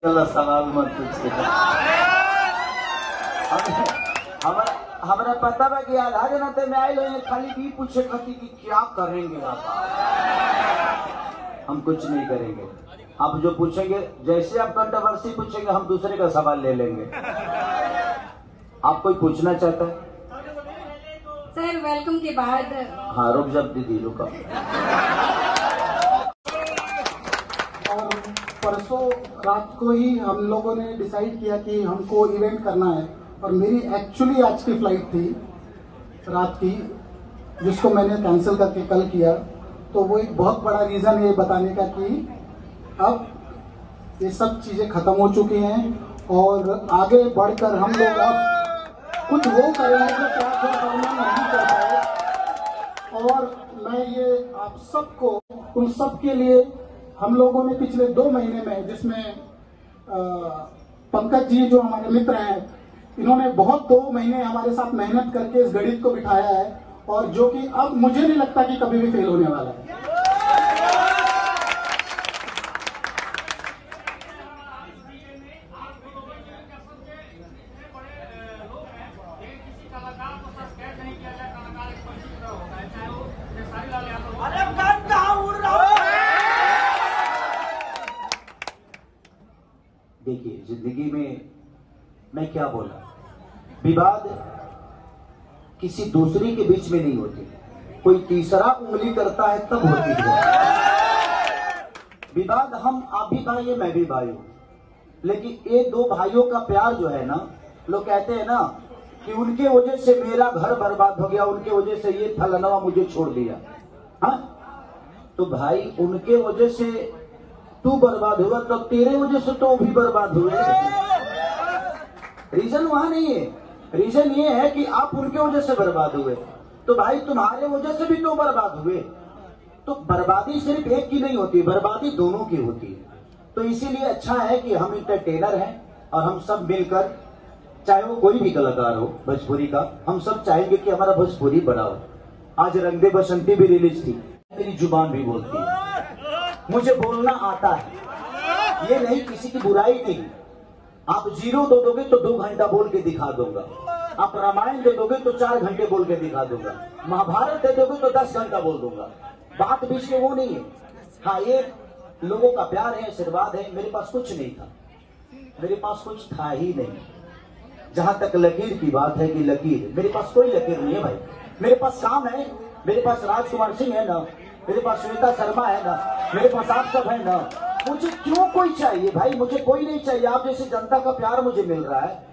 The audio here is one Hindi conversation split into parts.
सवाल मत पूछिए। हमारा पता बा कि आधा जना ते में आए लोग खाली भी पूछे खाती कि क्या करेंगे आप। हम कुछ नहीं करेंगे। आप जो पूछेंगे, जैसे आप कंट्रोवर्सी पूछेंगे हम दूसरे का सवाल ले लेंगे। आप कोई पूछना चाहता है? सर वेलकम के बाद हाँ रुक जा दीदी रुको। और परसों रात को ही हम लोगों ने डिसाइड किया कि हमको इवेंट करना है, और मेरी एक्चुअली आज की फ्लाइट थी रात की, जिसको मैंने कैंसिल करके कल किया। तो वो एक बहुत बड़ा रीज़न है बताने का कि अब ये सब चीज़ें ख़त्म हो चुकी हैं और आगे बढ़कर हम लोग अब कुछ वो करेंगे जो क्या करना नहीं कर पाए। और मैं ये आप सबको, उन सब के लिए हम लोगों ने पिछले 2 महीने में, जिसमें पंकज जी जो हमारे मित्र हैं, इन्होंने बहुत 2 महीने हमारे साथ मेहनत करके इस गणित को बिठाया है, और जो कि अब मुझे नहीं लगता कि कभी भी फेल होने वाला है। देखिए जिंदगी में मैं क्या बोला, विवाद किसी दूसरे के बीच में नहीं होती, कोई तीसरा उंगली करता है तब होती है विवाद। हम आप भी भाई है मैं भी भाई हूं, लेकिन ये 2 भाइयों का प्यार जो है ना, लोग कहते हैं ना कि उनके वजह से मेरा घर बर्बाद हो गया, उनके वजह से ये फलाना मुझे छोड़ दिया। हाँ तो भाई उनके वजह से तू बर्बाद हुआ, तो तेरे वजह से तो भी बर्बाद हुए। रीजन वहां नहीं है, रीजन ये है कि आप उनके वजह से बर्बाद हुए, तो भाई तुम्हारे वजह से भी तो बर्बाद हुए। तो बर्बादी सिर्फ एक की नहीं होती, बर्बादी दोनों की होती है। तो इसीलिए अच्छा है कि हम इंटरटेनर हैं और हम सब मिलकर, चाहे वो कोई भी कलाकार हो भोजपुरी का, हम सब चाहेंगे कि हमारा भोजपुरी बड़ा हो। आज रंग दे बसंती भी रिलीज थी, मेरी जुबान भी बोलती है, मुझे बोलना आता है, ये नहीं किसी की बुराई नहीं। आप 0 दे दोगे तो 2 घंटा बोल के दिखा दूंगा, आप रामायण दे दोगे तो 4 घंटे बोल के दिखा दूंगा, महाभारत दे दोगे तो 10 घंटा बोल दूंगा। बात बीच में वो नहीं है। हाँ ये लोगों का प्यार है, आशीर्वाद है। मेरे पास कुछ नहीं था, मेरे पास कुछ था ही नहीं। जहां तक लकीर की बात है कि लकीर, मेरे पास कोई लकीर नहीं है भाई। मेरे पास काम है, मेरे पास राजकुमार सिंह है ना, मेरे पास श्वेता शर्मा है ना, मेरे पास आप सब है ना। मुझे क्यों कोई चाहिए भाई, मुझे कोई नहीं चाहिए। आप जैसे जनता का प्यार मुझे मिल रहा है,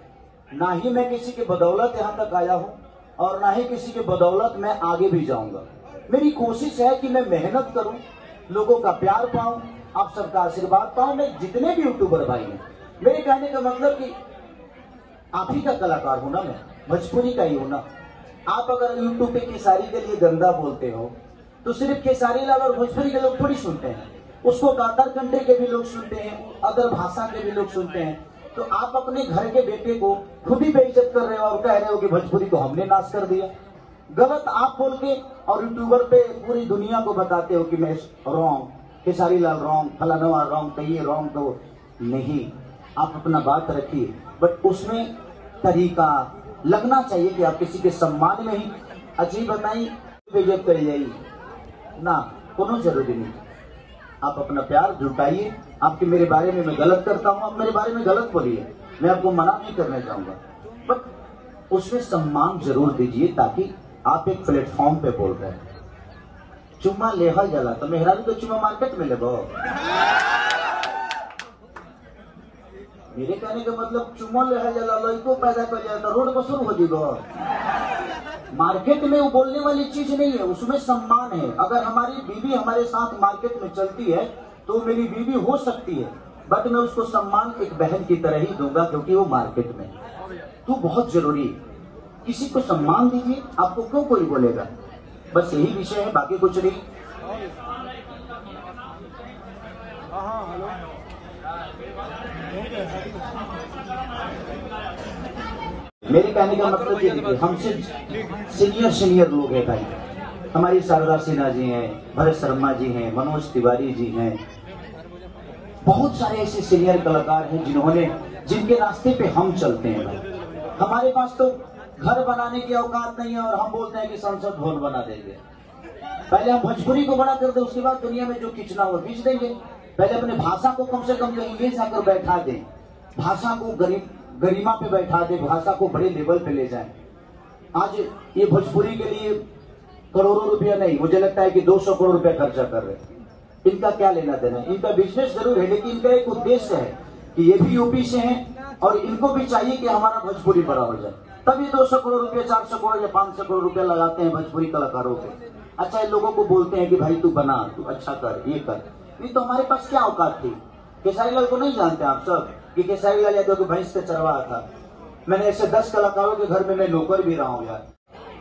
ना ही मैं किसी के बदौलत यहाँ तक आया हूँ और ना ही किसी के बदौलत मैं आगे भी जाऊंगा। मेरी कोशिश है कि मैं मेहनत करूं, लोगों का प्यार पाऊं, आप सबका आशीर्वाद पाऊं। मैं जितने भी यूट्यूबर भाई हैं, मेरे कहने का मतलब कि आप ही का कलाकार हूं ना, मैं भोजपुरी का ही हूं ना। आप अगर यूट्यूब पे खेसारी के लिए गंदा बोलते हो तो सिर्फ खेसारी लाल और भोजपुरी के लोग थोड़ी सुनते हैं, उसको अदर कंट्री के भी लोग सुनते हैं, अदर भाषा के भी लोग सुनते हैं। तो आप अपने घर के बेटे को खुद ही बेइज्जत कर रहे हो और कह रहे हो कि भोजपुरी को हमने नाश कर दिया। गलत आप बोल के और यूट्यूबर पे पूरी दुनिया को बताते हो कि मैं रॉन्ग, खेसारी लाल रॉन्ग, फलाना रॉन्ग, तो ये रॉन्ग। तो नहीं, आप अपना बात रखिए, बट उसमें तरीका लगना चाहिए कि आप किसी के सम्मान में ही अजीब बताई बेइज्जत कर जाइए ना, कोनो जरूरी नहीं। आप अपना प्यार जुटाइए। आपके मेरे बारे में मैं गलत करता हूँ, आप मेरे बारे में गलत बोलिए, मैं आपको मना नहीं करना चाहूंगा, बट उसमें सम्मान जरूर दीजिए, ताकि आप एक प्लेटफॉर्म पे बोल रहे हैं। चुम्मा लेहा जला तो मेहरारू तो चुम्मा मार्केट में लेबो। मेरे कहने का मतलब चुम्मा लेहा जला लड़को पैदा कर जाए तो रोड पर शुरू हो जाएगा। मार्केट में वो बोलने वाली चीज नहीं है, उसमें सम्मान है। अगर हमारी बीवी हमारे साथ मार्केट में चलती है तो मेरी बीवी हो सकती है, बट मैं उसको सम्मान एक बहन की तरह ही दूंगा, क्योंकि वो मार्केट में तो बहुत जरूरी है। किसी को सम्मान दीजिए, आपको क्यों कोई बोलेगा। बस यही विषय है, बाकी कुछ नहीं। मेरे कहने का मतलब ये देखिए, हमसे सीनियर लोग हैं भाई। हमारी शारदा सिन्हा जी हैं, भरत शर्मा जी हैं, मनोज तिवारी जी हैं, बहुत सारे ऐसे सीनियर कलाकार हैं जिनके रास्ते पे हम चलते हैं भाई। हमारे पास तो घर बनाने की औकात नहीं है और हम बोलते हैं कि संसद भवन बना देंगे। पहले हम भोजपुरी को बड़ा कर दे, उसके बाद दुनिया में जो खींचना हो खींच देंगे। पहले अपने भाषा को कम से कम कहीं ले जाकर बैठा दें, भाषा को गरिमा पे बैठा दे, भाषा को बड़े लेवल पे ले जाए। आज ये भोजपुरी के लिए करोड़ों रुपया नहीं, मुझे लगता है कि 200 करोड़ रुपया खर्चा कर रहे हैं। इनका क्या लेना देना, इनका बिजनेस जरूर है, लेकिन इनका एक उद्देश्य है कि ये भी यूपी से हैं और इनको भी चाहिए कि हमारा भोजपुरी बड़ा हो जाए। तब ये 200 करोड़ रुपया, 400 करोड़ या 500 करोड़ रुपया लगाते हैं भोजपुरी कलाकारों पे। अच्छा, इन लोगों को बोलते हैं कि भाई तू बना, तू अच्छा कर, ये कर। ये तो हमारे पास क्या औकात थी। केसारी लाल को नहीं जानते आप सब कि केसारी लाल यादव की भैंस पे चरवाहा था। मैंने ऐसे 10 कलाकारों के घर में मैं नौकर भी रहा हूँ यार।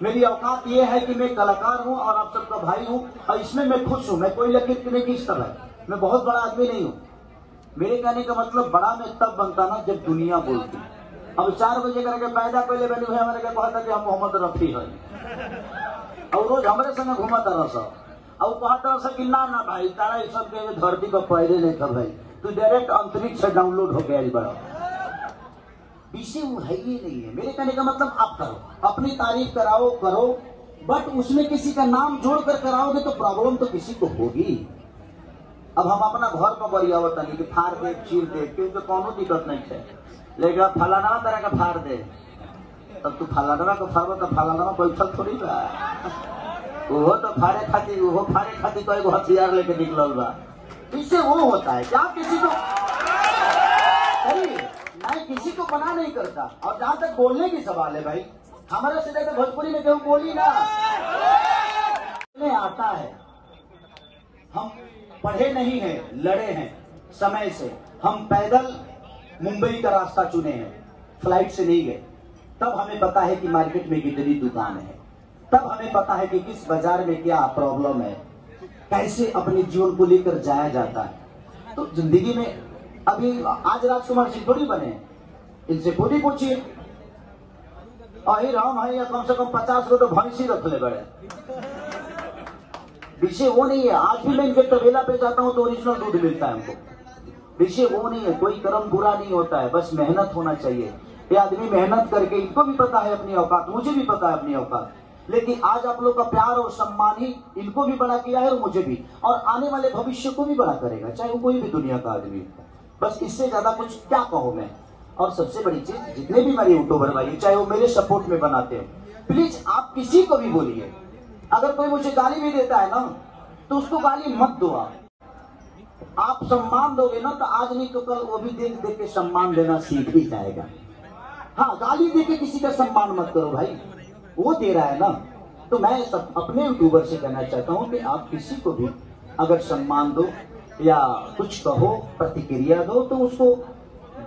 मेरी औकात ये है कि मैं कलाकार हूँ और आप सबका भाई हूँ और इसमें मैं खुश हूँ। मैं कोई लकीर नहीं खींचता भाई, मैं बहुत बड़ा आदमी नहीं हूँ। मेरे कहने का मतलब बड़ा मैं तब बनता ना जब दुनिया बोलती। अब 4 बजे करके पैदा पहले मैंने हुए हमारे कहता कि हम मोहम्मद रफी है और रोज हमारे संग घूमता रहा और कहता रहा कि ना भाई तारा इस सब के धरती पर पैदे नहीं था भाई, तू डायरेक्ट अंतरिक्ष से डाउनलोड हो गया बड़ा। विषय वो है ही नहीं है। मेरे कहने का मतलब आप करो, अपनी तारीफ कराओ करो, बट उसमें किसी का नाम जोड़कर कराओगे तो प्रॉब्लम तो किसी को होगी। अब हम अपना घर पर बरियावत नहीं कि फाड़ दे चीर दे, क्योंकि कोनो दिक्कत नहीं है, लेकिन फलाना तरह का फाड़ दे तब तू फलाना को फाड़ो तो फलाना बैठल थोड़ी बा, वो तो फाड़े खाती तो एगो हथियार लेके निकलल बा। इससे वो होता है क्या किसी को मैं किसी को मना नहीं करता। और जहां तक बोलने की सवाल है भाई, हमारे से ज्यादा भोजपुरी में क्यों बोली ना आता है। हम पढ़े नहीं हैं, लड़े हैं समय से। हम पैदल मुंबई का रास्ता चुने हैं, फ्लाइट से नहीं गए। तब हमें पता है कि मार्केट में कितनी दुकान है, तब हमें पता है कि किस बाजार में क्या प्रॉब्लम है, कैसे अपने जीवन को लेकर जाया जाता है। तो जिंदगी में अभी आज राजकुमार जी थोड़ी बने, इनसे खुद ही पूछिए। अहिर हम है या कम से कम 50 को तो भैंसी रख ले बड़े। विषय वो नहीं है। आज भी मैं इनके तबेला पे जाता हूँ तो ओरिजिनल दूध मिलता है हमको। विषय वो नहीं है, कोई कर्म बुरा नहीं होता है, बस मेहनत होना चाहिए। ये आदमी मेहनत करके, इनको भी पता है अपनी औकात, मुझे भी पता है अपनी औकात, लेकिन आज आप लोग का प्यार और सम्मान ही इनको भी बड़ा किया है और मुझे भी, और आने वाले भविष्य को भी बड़ा करेगा, चाहे वो कोई भी दुनिया का आदमी। बस इससे ज्यादा कुछ क्या कहो मैं। और सबसे बड़ी चीज, जितने भी मेरे यूट्यूबर भाई चाहे वो मेरे सपोर्ट में बनाते हैं, प्लीज आप किसी को भी बोलिए, अगर कोई मुझे गाली भी देता है ना तो उसको गाली मत दो। आप सम्मान दोगे ना तो आज नहीं तो कल वो भी देख देख के सम्मान देना सीख भी जाएगा। हाँ, गाली दे के किसी का सम्मान मत करो भाई, वो दे रहा है ना। तो मैं सब अपने यूट्यूबर से कहना चाहता हूँ कि आप किसी को भी अगर सम्मान दो या कुछ कहो, प्रतिक्रिया दो, तो उसको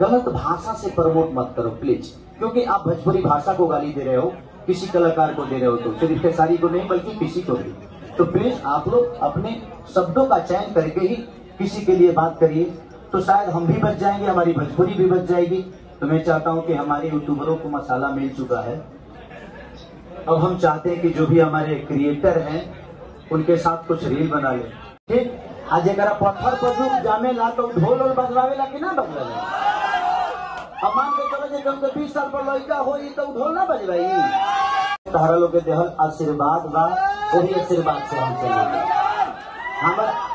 गलत भाषा से प्रमोट मत करो प्लीज। क्योंकि आप भोजपुरी भाषा को गाली दे रहे हो, किसी कलाकार को दे रहे हो, तो सिर्फ खेसारी को नहीं बल्कि किसी को भी। तो प्लीज आप लोग अपने शब्दों का चयन करके ही किसी के लिए बात करिए, तो शायद हम भी बच जाएंगे, हमारी भोजपुरी भी बच जाएगी। तो मैं चाहता हूं कि हमारे यूट्यूबरों को मसाला मिल चुका है। अब हम चाहते हैं कि जो भी हमारे क्रिएटर हैं उनके साथ कुछ रील बना ले। ठीक, आज एक पत्थर पर जो जामे ला तो ढोल और बजवावे ला कि ना बजवावे। अब मान के चलो कि कम से 20 साल पर लड़का हो तो ढोल ना बजवाई। तारा लोग के देहल आशीर्वाद बा, वही आशीर्वाद से हम चलेंगे।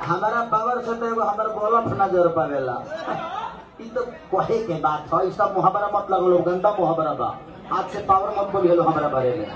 हमारा पावर से तो हमारा बलफ न जोर पावेला। ये तो कहे के बात है, सब मुहावरा मत लगो, गंदा मुहावरा बा। आज से पावर मत बोलिए हमारा बारे में।